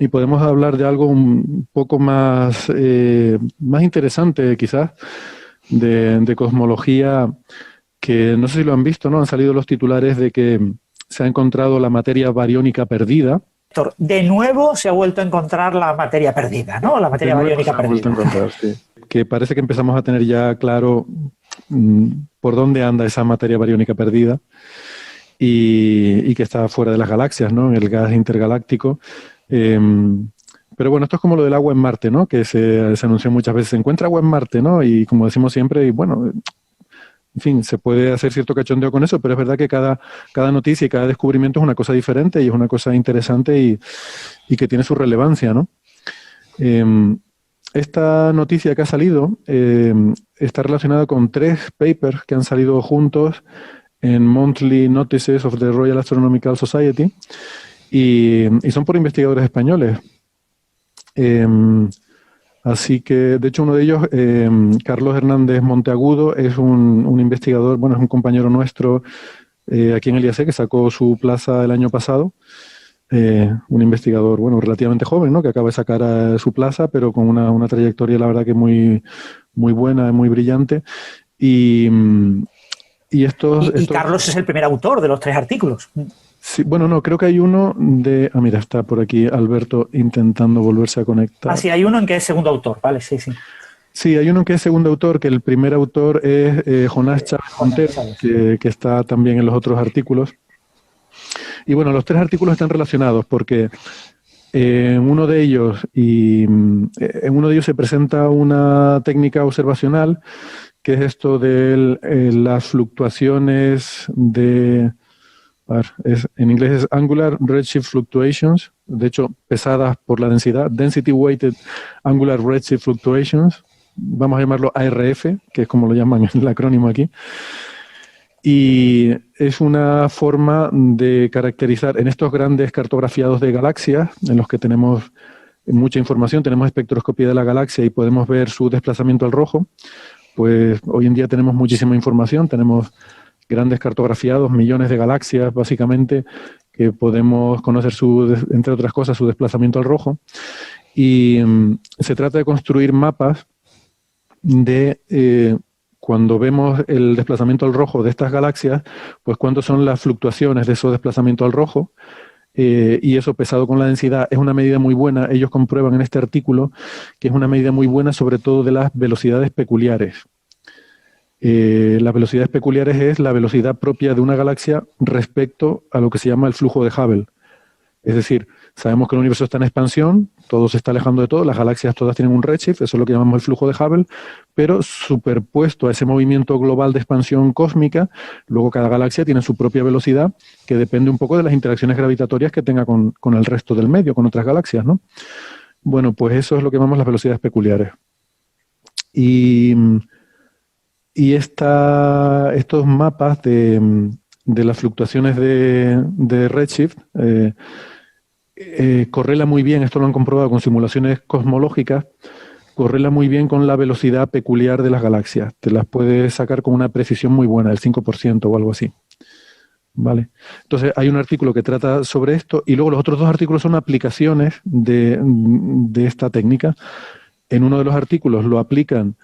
y podemos hablar de algo un poco más interesante, quizás, de cosmología, que no sé si lo han visto, ¿no? Han salido los titulares de que se ha encontrado la materia bariónica perdida. De nuevo se ha vuelto a encontrar la materia perdida, ¿no? La De materia nuevo se bariónica ha vuelto a perdida. encontrar, sí. Que parece que empezamos a tener ya claro por dónde anda esa materia bariónica perdida y que está fuera de las galaxias, ¿no? En el gas intergaláctico. Pero bueno, esto es como lo del agua en Marte, ¿no? Que se anunció muchas veces, se encuentra agua en Marte, ¿no? Y como decimos siempre, y bueno, en fin, se puede hacer cierto cachondeo con eso, pero es verdad que cada noticia y cada descubrimiento es una cosa diferente y es una cosa interesante y que tiene su relevancia, ¿no? Esta noticia que ha salido está relacionada con 3 papers que han salido juntos en Monthly Notices of the Royal Astronomical Society y son por investigadores españoles. Así que, de hecho, uno de ellos, Carlos Hernández Monteagudo, es un investigador, bueno, es un compañero nuestro aquí en el IAC que sacó su plaza el año pasado. Un investigador, bueno, relativamente joven, ¿no? Que acaba de sacar su plaza, pero con una trayectoria, la verdad, que muy buena, muy brillante. Y estos... Carlos es el primer autor de los 3 artículos. Sí, bueno, no, creo que hay uno de... Ah, mira, está por aquí Alberto intentando volverse a conectar. Ah, sí, hay uno en que es segundo autor, ¿vale? Sí, sí. Sí, hay uno que es segundo autor, que el primer autor es Jonás Chávez Montero, que está también en los otros artículos. Y bueno, los 3 artículos están relacionados porque en uno de ellos se presenta una técnica observacional que es esto de las fluctuaciones de... A ver, en inglés es Angular Redshift Fluctuations, de hecho pesadas por la densidad, Density Weighted Angular Redshift Fluctuations, vamos a llamarlo ARF, que es como lo llaman en el acrónimo aquí. Y es una forma de caracterizar en estos grandes cartografiados de galaxias, en los que tenemos mucha información, tenemos espectroscopía de la galaxia y podemos ver su desplazamiento al rojo, pues hoy en día tenemos muchísima información, tenemos grandes cartografiados, millones de galaxias básicamente, que podemos conocer, entre otras cosas, su desplazamiento al rojo. Y se trata de construir mapas de... cuando vemos el desplazamiento al rojo de estas galaxias, pues cuántas son las fluctuaciones de esos desplazamientos al rojo, y eso pesado con la densidad es una medida muy buena. Ellos comprueban en este artículo que es una medida muy buena sobre todo de las velocidades peculiares. Las velocidades peculiares es la velocidad propia de una galaxia respecto a lo que se llama el flujo de Hubble. Es decir, sabemos que el universo está en expansión, todo se está alejando de todo, las galaxias todas tienen un redshift, eso es lo que llamamos el flujo de Hubble, pero superpuesto a ese movimiento global de expansión cósmica, luego cada galaxia tiene su propia velocidad que depende un poco de las interacciones gravitatorias que tenga con el resto del medio, con otras galaxias, ¿no? Bueno, pues eso es lo que llamamos las velocidades peculiares. Y estos mapas de las fluctuaciones de redshift correla muy bien, esto lo han comprobado con simulaciones cosmológicas, correla muy bien con la velocidad peculiar de las galaxias. Te las puedes sacar con una precisión muy buena, el 5% o algo así. ¿Vale? Entonces hay un artículo que trata sobre esto y luego los otros 2 artículos son aplicaciones de esta técnica. En uno de los artículos lo aplican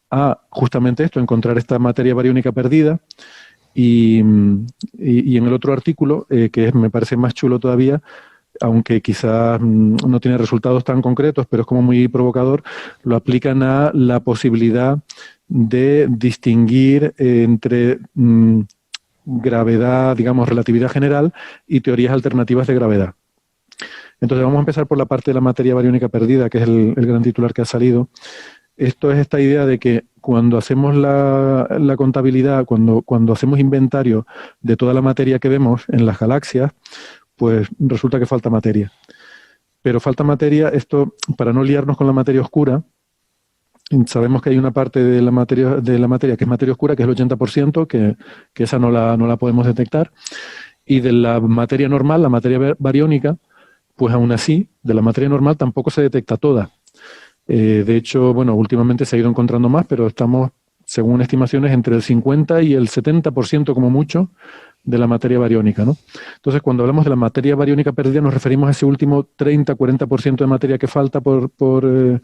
a justamente esto, encontrar esta materia bariónica perdida, y en el otro artículo, que me parece más chulo todavía, aunque quizás no tiene resultados tan concretos, pero es como muy provocador, lo aplican a la posibilidad de distinguir entre gravedad, digamos, relatividad general y teorías alternativas de gravedad. Entonces vamos a empezar por la parte de la materia bariónica perdida, que es el gran titular que ha salido. Esto es esta idea de que cuando hacemos la contabilidad, cuando hacemos inventario de toda la materia que vemos en las galaxias, pues resulta que falta materia. Pero falta materia, esto, para no liarnos con la materia oscura, sabemos que hay una parte de la materia que es materia oscura, que es el 80%, que esa no la podemos detectar. Y de la materia normal, la materia bariónica, pues aún así, de la materia normal tampoco se detecta toda. De hecho, bueno, últimamente se ha ido encontrando más, pero estamos según estimaciones, entre el 50 y el 70% como mucho de la materia bariónica, ¿no? Entonces, cuando hablamos de la materia bariónica perdida, nos referimos a ese último 30-40% de materia que falta por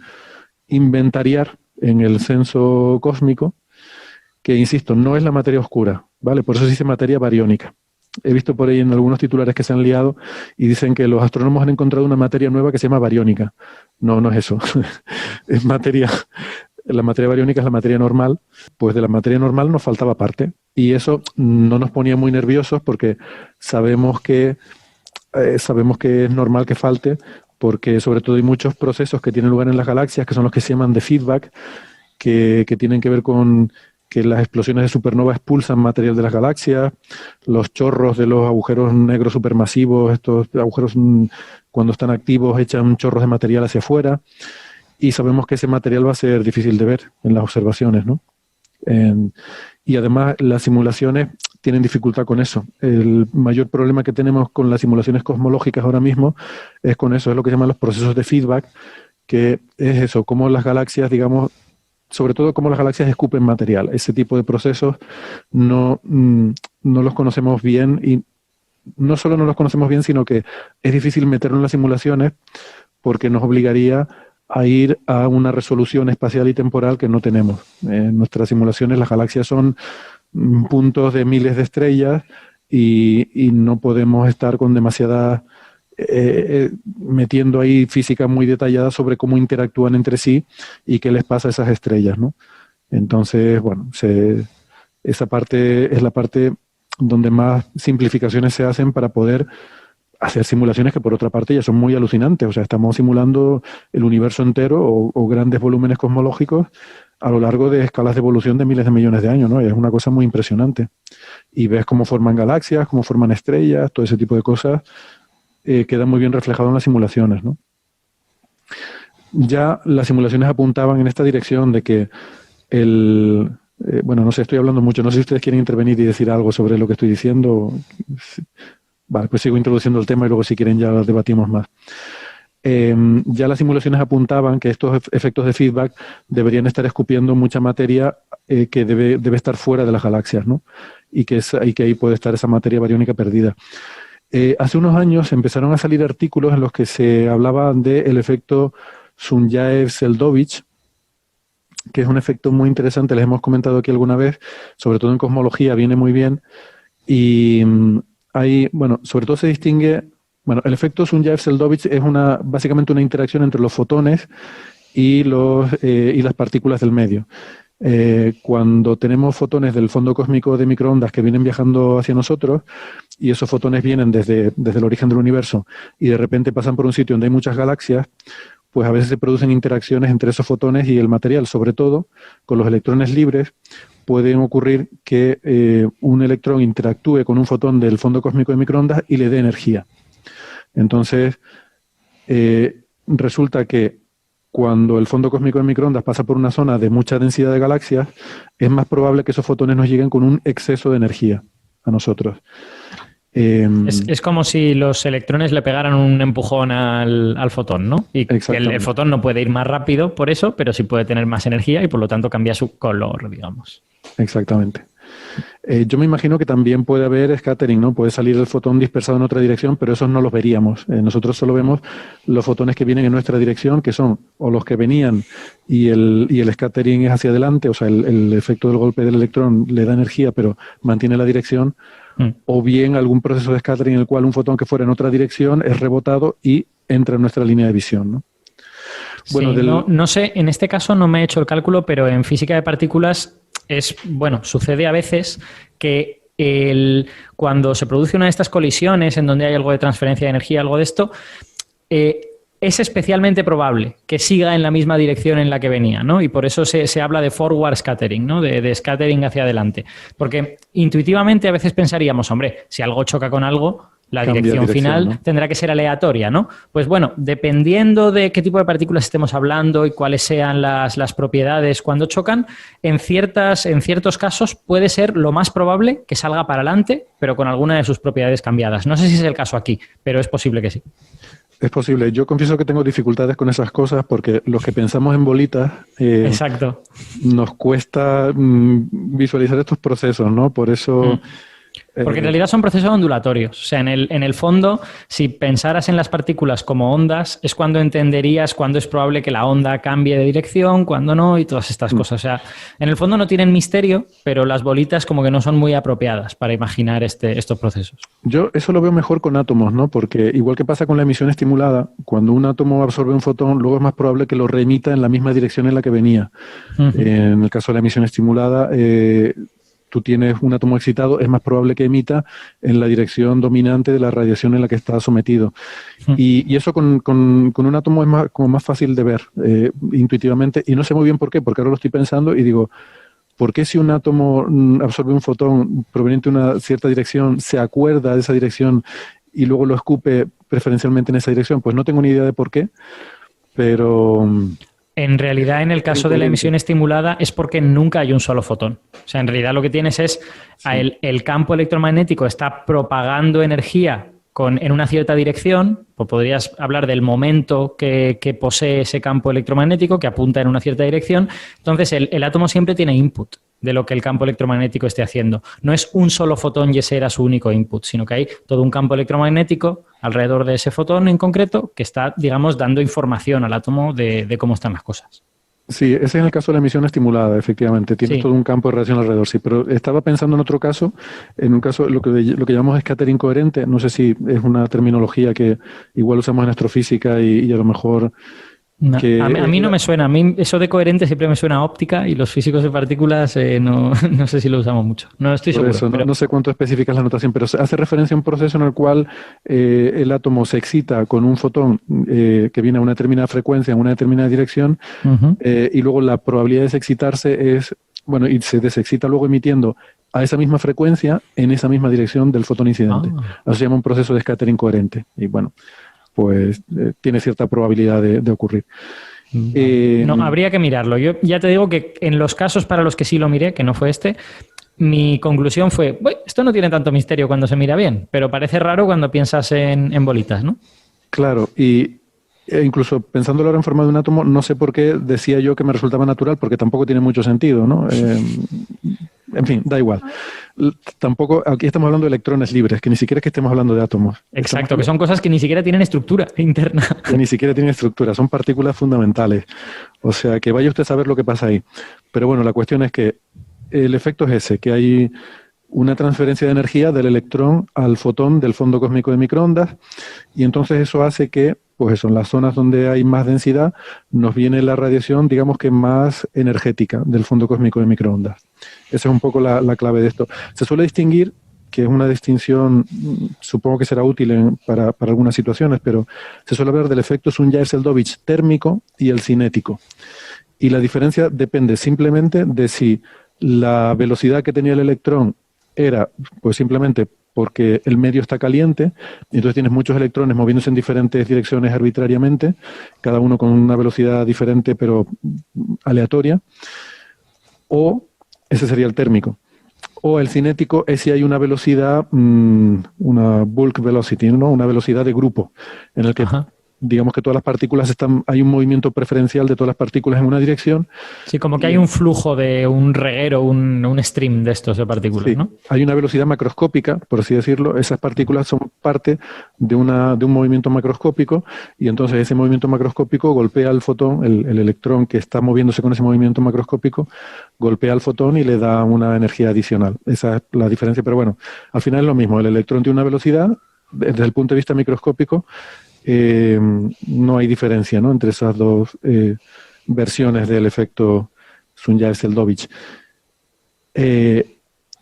inventariar en el censo cósmico, que, insisto, no es la materia oscura, ¿vale? Por eso se dice materia bariónica. He visto por ahí en algunos titulares que se han liado y dicen que los astrónomos han encontrado una materia nueva que se llama bariónica. No, no es eso. Es materia. La materia bariónica es la materia normal. Pues de la materia normal nos faltaba parte. Y eso no nos ponía muy nerviosos porque sabemos que es normal que falte, porque sobre todo hay muchos procesos que tienen lugar en las galaxias, que son los que se llaman de feedback, que tienen que ver con que las explosiones de supernova expulsan material de las galaxias, los chorros de los agujeros negros supermasivos, estos agujeros cuando están activos echan chorros de material hacia afuera, y sabemos que ese material va a ser difícil de ver en las observaciones, ¿no? Y además las simulaciones tienen dificultad con eso. El mayor problema que tenemos con las simulaciones cosmológicas ahora mismo es con eso, es lo que llaman los procesos de feedback, que es eso, cómo las galaxias, digamos, sobre todo cómo las galaxias escupen material. Ese tipo de procesos no los conocemos bien, y no solo no los conocemos bien, sino que es difícil meterlo en las simulaciones porque nos obligaría a ir a una resolución espacial y temporal que no tenemos. En nuestras simulaciones las galaxias son puntos de miles de estrellas y no podemos estar con demasiada metiendo ahí física muy detallada sobre cómo interactúan entre sí y qué les pasa a esas estrellas, ¿no? Entonces, bueno, esa parte es la parte donde más simplificaciones se hacen para poder hacer simulaciones que, por otra parte, ya son muy alucinantes. O sea, estamos simulando el universo entero o grandes volúmenes cosmológicos a lo largo de escalas de evolución de miles de millones de años, ¿no? Y es una cosa muy impresionante. Y ves cómo forman galaxias, cómo forman estrellas, todo ese tipo de cosas queda muy bien reflejado en las simulaciones, ¿no? Ya las simulaciones apuntaban en esta dirección de que bueno, no sé, estoy hablando mucho, no sé si ustedes quieren intervenir y decir algo sobre lo que estoy diciendo. Vale, pues sigo introduciendo el tema y luego si quieren ya debatimos más. Ya las simulaciones apuntaban que estos efectos de feedback deberían estar escupiendo mucha materia que debe estar fuera de las galaxias, ¿no? Y que ahí puede estar esa materia bariónica perdida. Hace unos años empezaron a salir artículos en los que se hablaba del efecto Sunyaev-Seldovich, que es un efecto muy interesante, les hemos comentado aquí alguna vez, sobre todo en cosmología viene muy bien, y bueno, sobre todo se distingue, bueno, el efecto Sunyaev-Seldovich es básicamente una interacción entre los fotones y las partículas del medio. Cuando tenemos fotones del fondo cósmico de microondas que vienen viajando hacia nosotros y esos fotones vienen desde el origen del universo y de repente pasan por un sitio donde hay muchas galaxias, pues a veces se producen interacciones entre esos fotones y el material, sobre todo con los electrones libres. Pueden ocurrir que un electrón interactúe con un fotón del fondo cósmico de microondas y le dé energía. Entonces, resulta que cuando el fondo cósmico de microondas pasa por una zona de mucha densidad de galaxias, es más probable que esos fotones nos lleguen con un exceso de energía a nosotros. Es como si los electrones le pegaran un empujón al fotón, ¿no? Y el fotón no puede ir más rápido por eso, pero sí puede tener más energía y por lo tanto cambia su color, digamos. Exactamente. Yo me imagino que también puede haber scattering, ¿no? Puede salir el fotón dispersado en otra dirección, pero esos no los veríamos. Nosotros solo vemos los fotones que vienen en nuestra dirección, que son o los que venían y el scattering es hacia adelante, o sea, el efecto del golpe del electrón le da energía, pero mantiene la dirección, o bien algún proceso de scattering en el cual un fotón que fuera en otra dirección es rebotado y entra en nuestra línea de visión, ¿no? Bueno, sí, no sé, en este caso no me he hecho el cálculo, pero en física de partículas sucede a veces que cuando se produce una de estas colisiones en donde hay algo de transferencia de energía, algo de esto, es especialmente probable que siga en la misma dirección en la que venía, ¿no? Y por eso se habla de forward scattering, ¿no? De scattering hacia adelante. Porque intuitivamente a veces pensaríamos, hombre, si algo choca con algo, la dirección final, ¿no?, tendrá que ser aleatoria, ¿no? Pues bueno, dependiendo de qué tipo de partículas estemos hablando y cuáles sean las propiedades cuando chocan, en ciertos casos puede ser lo más probable que salga para adelante, pero con alguna de sus propiedades cambiadas. No sé si es el caso aquí, pero es posible que sí. Es posible. Yo confieso que tengo dificultades con esas cosas porque los que pensamos en bolitas Exacto. nos cuesta visualizar estos procesos, ¿no? Por eso... Porque en realidad son procesos ondulatorios. O sea, en el fondo, si pensaras en las partículas como ondas, es cuando entenderías cuándo es probable que la onda cambie de dirección, cuándo no, y todas estas cosas. O sea, en el fondo no tienen misterio, pero las bolitas como que no son muy apropiadas para imaginar estos procesos. Yo eso lo veo mejor con átomos, ¿no? Porque igual que pasa con la emisión estimulada, cuando un átomo absorbe un fotón, luego es más probable que lo reemita en la misma dirección en la que venía. En el caso de la emisión estimulada, tú tienes un átomo excitado, es más probable que emita en la dirección dominante de la radiación en la que está sometido. Y eso con un átomo es como más fácil de ver intuitivamente, y no sé muy bien por qué, porque ahora lo estoy pensando y digo, ¿por qué si un átomo absorbe un fotón proveniente de una cierta dirección, se acuerda de esa dirección y luego lo escupe preferencialmente en esa dirección? Pues no tengo ni idea de por qué, pero... En realidad, en el caso de la emisión estimulada es porque nunca hay un solo fotón. O sea, en realidad lo que tienes es el campo electromagnético está propagando energía en una cierta dirección, pues podrías hablar del momento que posee ese campo electromagnético que apunta en una cierta dirección. Entonces, el átomo siempre tiene input de lo que el campo electromagnético esté haciendo. No es un solo fotón y ese era su único input, sino que hay todo un campo electromagnético alrededor de ese fotón en concreto que está, digamos, dando información al átomo de cómo están las cosas. Sí, ese es en el caso de la emisión estimulada, efectivamente. Tienes todo un campo de radiación alrededor, sí. Pero estaba pensando en otro caso, en un caso, lo que llamamos scattering coherente. No sé si es una terminología que igual usamos en astrofísica y a lo mejor... No, a mí no me suena. A mí eso de coherente siempre me suena a óptica y los físicos de partículas no sé si lo usamos mucho. No estoy seguro. Eso, no sé cuánto específica es la notación, pero hace referencia a un proceso en el cual el átomo se excita con un fotón que viene a una determinada frecuencia, en una determinada dirección, y luego la probabilidad de excitarse es, bueno, y se desexcita luego emitiendo a esa misma frecuencia en esa misma dirección del fotón incidente. Eso se llama un proceso de scattering coherente. Y bueno, pues tiene cierta probabilidad de ocurrir. No, habría que mirarlo. Yo ya te digo que en los casos para los que sí lo miré, que no fue este, mi conclusión fue, esto no tiene tanto misterio cuando se mira bien, pero parece raro cuando piensas en bolitas, ¿no? Claro, incluso pensándolo ahora en forma de un átomo, no sé por qué decía yo que me resultaba natural, porque tampoco tiene mucho sentido, ¿no? En fin, da igual. Tampoco, aquí estamos hablando de electrones libres, que ni siquiera es que estemos hablando de átomos. Exacto, que son cosas que ni siquiera tienen estructura interna. Que ni siquiera tienen estructura, son partículas fundamentales. O sea, que vaya usted a saber lo que pasa ahí. Pero bueno, la cuestión es que el efecto es ese, que hay una transferencia de energía del electrón al fotón del fondo cósmico de microondas, y entonces eso hace que, pues eso, en las zonas donde hay más densidad, nos viene la radiación, digamos que más energética del fondo cósmico de microondas. Esa es un poco la clave de esto. Se suele distinguir, que es una distinción, supongo que será útil para algunas situaciones, pero se suele hablar del efecto Sunyaev-Seldovich térmico y el cinético. Y la diferencia depende simplemente de si la velocidad que tenía el electrón era, pues simplemente porque el medio está caliente, y entonces tienes muchos electrones moviéndose en diferentes direcciones arbitrariamente, cada uno con una velocidad diferente pero aleatoria, o ese sería el térmico. O el cinético es si hay una velocidad, una bulk velocity, ¿no? Una velocidad de grupo, en el que digamos que todas las partículas hay un movimiento preferencial de todas las partículas en una dirección. Sí, como que hay un flujo de un reguero, un stream de estos de partículas, sí, ¿no? Hay una velocidad macroscópica, por así decirlo. Esas partículas son parte de un movimiento macroscópico, y entonces ese movimiento macroscópico golpea al fotón, el electrón que está moviéndose con ese movimiento macroscópico, golpea al fotón y le da una energía adicional. Esa es la diferencia, pero bueno, al final es lo mismo. El electrón tiene una velocidad, desde el punto de vista microscópico, no hay diferencia, ¿no?, entre esas dos versiones del efecto Sunyaev-Seldovich.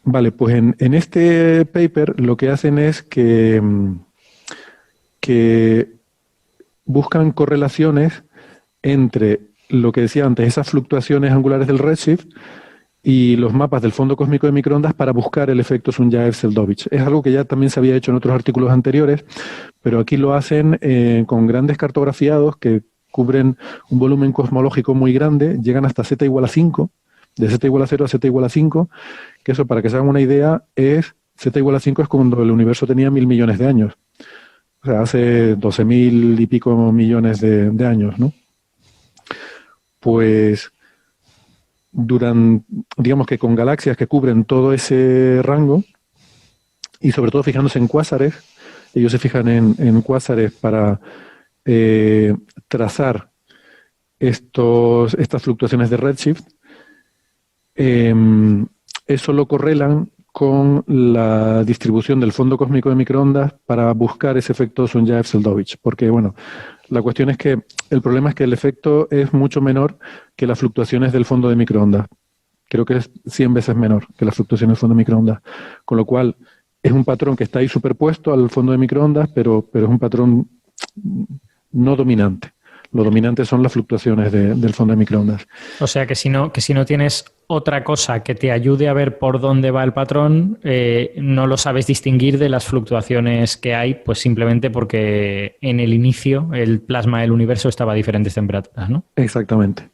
Vale, pues en este paper lo que hacen es que buscan correlaciones entre lo que decía antes, esas fluctuaciones angulares del redshift, y los mapas del fondo cósmico de microondas para buscar el efecto Sunyaev-Seldovich. Es algo que ya también se había hecho en otros artículos anteriores, pero aquí lo hacen con grandes cartografiados que cubren un volumen cosmológico muy grande, llegan hasta z igual a 5, de z igual a 0 a z igual a 5, que eso, para que se hagan una idea, z igual a 5 es cuando el universo tenía 1.000 millones de años. o sea, hace 12.000 y pico millones de años, ¿no? Pues digamos que con galaxias que cubren todo ese rango, y sobre todo fijándose en cuásares, ellos se fijan en cuásares para trazar estas fluctuaciones de redshift, eso lo correlan con la distribución del fondo cósmico de microondas para buscar ese efecto Sunyaev-Seldovich. Porque, bueno, la cuestión es que el problema es que el efecto es mucho menor que las fluctuaciones del fondo de microondas. Creo que es 100 veces menor que las fluctuaciones del fondo de microondas. Con lo cual, es un patrón que está ahí superpuesto al fondo de microondas, pero es un patrón no dominante. Lo dominante son las fluctuaciones del fondo de microondas. O sea que si no tienes otra cosa que te ayude a ver por dónde va el patrón, no lo sabes distinguir de las fluctuaciones que hay, pues simplemente porque en el inicio el plasma del universo estaba a diferentes temperaturas, ¿no? Exactamente.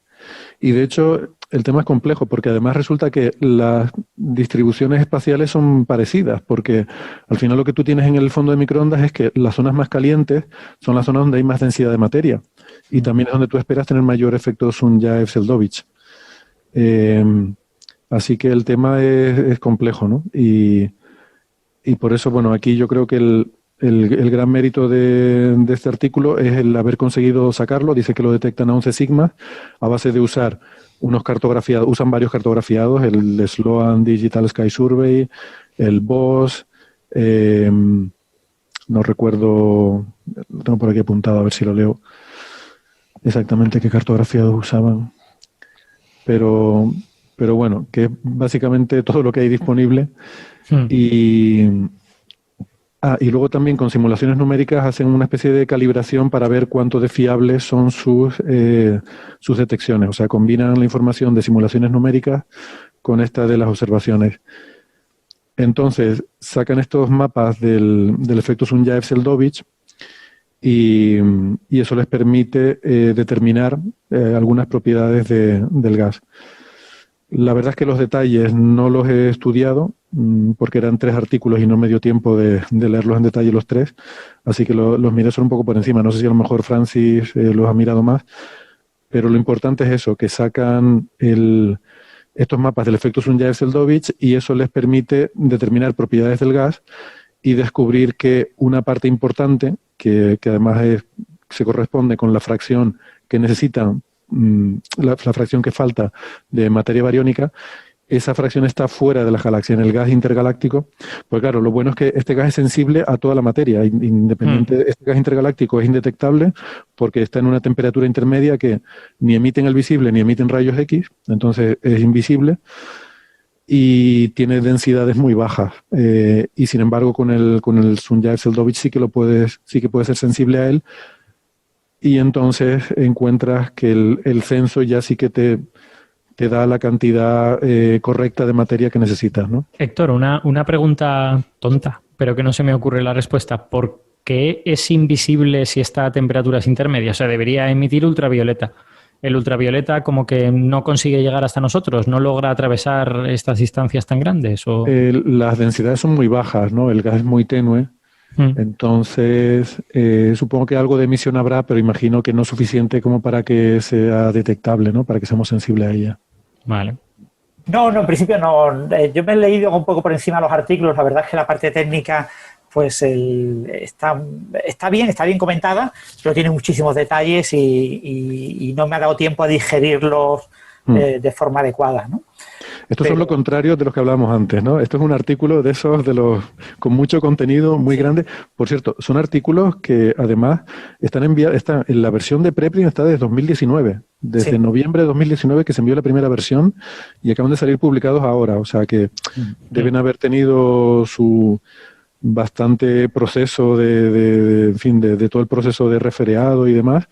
Y de hecho, el tema es complejo porque además resulta que las distribuciones espaciales son parecidas, porque al final lo que tú tienes en el fondo de microondas es que las zonas más calientes son las zonas donde hay más densidad de materia y también es donde tú esperas tener mayor efecto Sunyaev-Seldovich. Así que el tema es complejo, ¿no? Y por eso, bueno, aquí yo creo que el gran mérito de este artículo es el haber conseguido sacarlo. Dice que lo detectan a 11 sigmas a base de usar unos cartografiados, usan varios cartografiados, el Sloan Digital Sky Survey, el BOSS, no recuerdo, lo tengo por aquí apuntado, a ver si lo leo exactamente qué cartografiados usaban. Pero bueno, que es básicamente todo lo que hay disponible. Y luego también con simulaciones numéricas hacen una especie de calibración para ver cuánto de fiables son sus detecciones. O sea, combinan la información de simulaciones numéricas con esta de las observaciones. Entonces, sacan estos mapas del efecto Sunyaev-Seldovich y eso les permite determinar algunas propiedades del gas. La verdad es que los detalles no los he estudiado porque eran 3 artículos y no me dio tiempo de leerlos en detalle los 3, así que los miré solo un poco por encima. No sé si a lo mejor Francis los ha mirado más, pero lo importante es eso, que sacan estos mapas del efecto Sunyaev-Seldovich y eso les permite determinar propiedades del gas y descubrir que una parte importante, que además se corresponde con la fracción que necesitan, la fracción que falta de materia bariónica, esa fracción está fuera de la galaxia, en el gas intergaláctico. Pues claro, lo bueno es que este gas es sensible a toda la materia, independiente. Este gas intergaláctico es indetectable porque está en una temperatura intermedia que ni emiten el visible ni emiten rayos X, entonces es invisible y tiene densidades muy bajas. Y sin embargo, con el Sunyaev-Seldovich sí que puede ser sensible a él. Y entonces encuentras que el censo ya sí que te da la cantidad correcta de materia que necesitas, ¿no? Héctor, una pregunta tonta, pero que no se me ocurre la respuesta. ¿Por qué es invisible si está a temperaturas intermedias? O sea, debería emitir ultravioleta. El ultravioleta como que no consigue llegar hasta nosotros, no logra atravesar estas distancias tan grandes. ¿O? Las densidades son muy bajas, ¿no? El gas es muy tenue. Entonces, supongo que algo de emisión habrá, pero imagino que no suficiente como para que sea detectable, ¿no? Para que seamos sensibles a ella. Vale. No, en principio no. Yo me he leído un poco por encima los artículos. La verdad es que la parte técnica pues está bien comentada, pero tiene muchísimos detalles y no me ha dado tiempo a digerirlos de forma adecuada, ¿no? Estos son lo contrario de los que hablábamos antes, ¿no? Esto es un artículo de esos con mucho contenido muy grande. Por cierto, son artículos que además están en la versión de preprint está desde 2019, desde noviembre de 2019 que se envió la primera versión y acaban de salir publicados ahora. O sea que deben haber tenido su bastante proceso de todo el proceso de refereado y demás.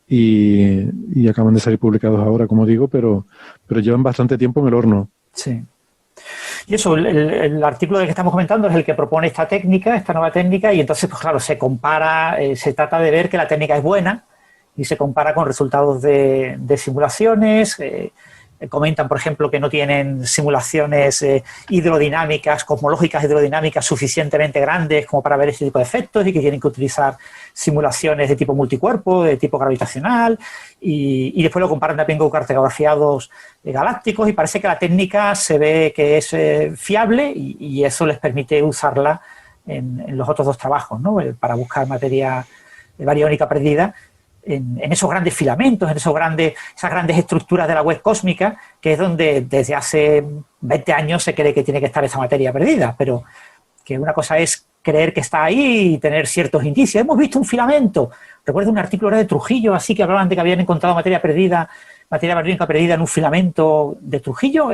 Y acaban de salir publicados ahora, como digo, pero llevan bastante tiempo en el horno. Sí. Y eso, el artículo del que estamos comentando es el que propone esta nueva técnica, y entonces, pues claro, se compara, se trata de ver que la técnica es buena y se compara con resultados de simulaciones. comentan, por ejemplo, que no tienen simulaciones hidrodinámicas, cosmológicas hidrodinámicas suficientemente grandes como para ver este tipo de efectos y que tienen que utilizar simulaciones de tipo multicuerpo, de tipo gravitacional, y después lo comparan también con cartografiados galácticos y parece que la técnica se ve que es fiable y eso les permite usarla en los otros dos trabajos, ¿no? Para buscar materia bariónica perdida en esos grandes filamentos, en esas grandes estructuras de la web cósmica, que es donde desde hace 20 años se cree que tiene que estar esa materia perdida, pero que una cosa es creer que está ahí y tener ciertos indicios. Hemos visto un filamento. Recuerdo un artículo de Trujillo, así que hablaban de que habían encontrado materia bariónica perdida en un filamento de Trujillo,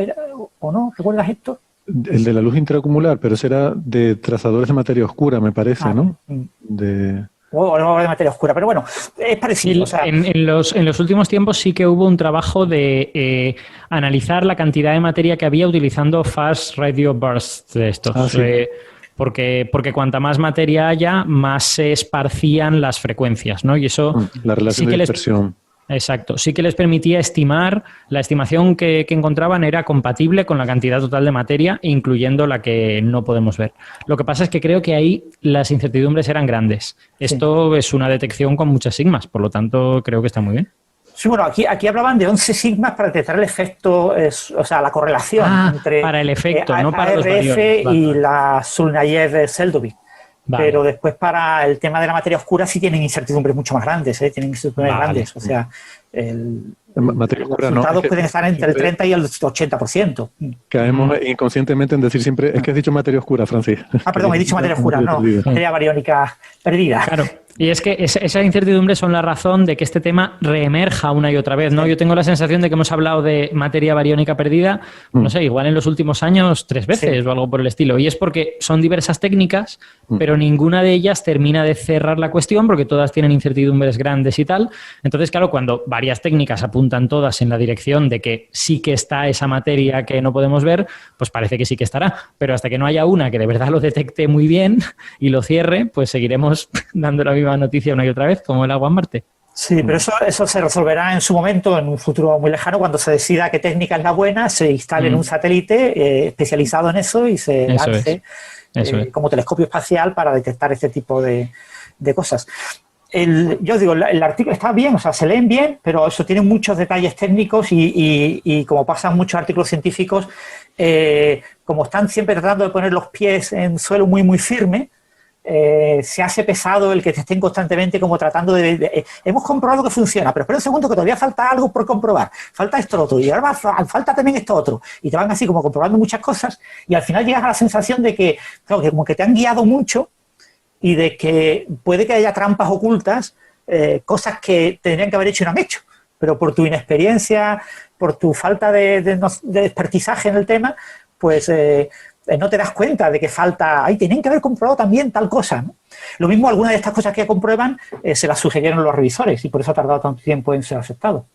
¿o no? ¿Recuerdas esto? El de la luz intraacumular, pero ese era de trazadores de materia oscura, me parece, ¿no? O no de materia oscura, pero bueno, es parecido. Sí, o sea, en los últimos tiempos sí que hubo un trabajo de analizar la cantidad de materia que había utilizando fast radio bursts de estos. Sí. Porque cuanta más materia haya, más se esparcían las frecuencias, ¿no? Y eso la relación sí que de dispersión. Exacto. Sí que les permitía estimar, la estimación que encontraban era compatible con la cantidad total de materia, incluyendo la que no podemos ver. Lo que pasa es que creo que ahí las incertidumbres eran grandes. Esto es una detección con muchas sigmas, por lo tanto creo que está muy bien. Sí, bueno, aquí hablaban de 11 sigmas para detectar el efecto, o sea, la correlación entre para el efecto, no para los ARF variones. y la Surnayev-Seldovich. Vale. Pero después para el tema de la materia oscura sí tienen incertidumbres mucho más grandes, tienen incertidumbres grandes. O sea, materia oscura, los resultados no, pueden estar entre el 30 y el 80%. Caemos inconscientemente en decir siempre, es que has dicho materia oscura, Francis. Perdón, he dicho materia oscura, no, materia bariónica perdida. Claro. Y es que esa incertidumbre son la razón de que este tema reemerja una y otra vez, ¿no? Yo tengo la sensación de que hemos hablado de materia bariónica perdida, no sé, igual en los últimos años 3 veces o algo por el estilo. Y es porque son diversas técnicas, pero ninguna de ellas termina de cerrar la cuestión porque todas tienen incertidumbres grandes y tal. Entonces, claro, cuando varias técnicas apuntan todas en la dirección de que sí que está esa materia que no podemos ver, pues parece que sí que estará. Pero hasta que no haya una que de verdad lo detecte muy bien y lo cierre, pues seguiremos dando la misma noticia una y otra vez, como el agua en Marte. Sí, pero eso se resolverá en su momento, en un futuro muy lejano, cuando se decida qué técnica es la buena, se instale en un satélite especializado en eso y se lance como telescopio espacial para detectar este tipo de cosas. Yo digo, el artículo está bien, o sea, se leen bien, pero eso tiene muchos detalles técnicos y como pasan muchos artículos científicos, como están siempre tratando de poner los pies en suelo muy, muy firme, se hace pesado el que te estén constantemente como tratando hemos comprobado que funciona, pero espera un segundo que todavía falta algo por comprobar, falta esto otro y ahora falta también esto otro y te van así como comprobando muchas cosas y al final llegas a la sensación de que, claro, que como que te han guiado mucho y de que puede que haya trampas ocultas, cosas que tendrían que haber hecho y no han hecho, pero por tu inexperiencia, por tu falta de expertizaje en el tema, pues no te das cuenta de que falta, tienen que haber comprobado también tal cosa, ¿no? Lo mismo, algunas de estas cosas que comprueban se las sugirieron los revisores y por eso ha tardado tanto tiempo en ser aceptado.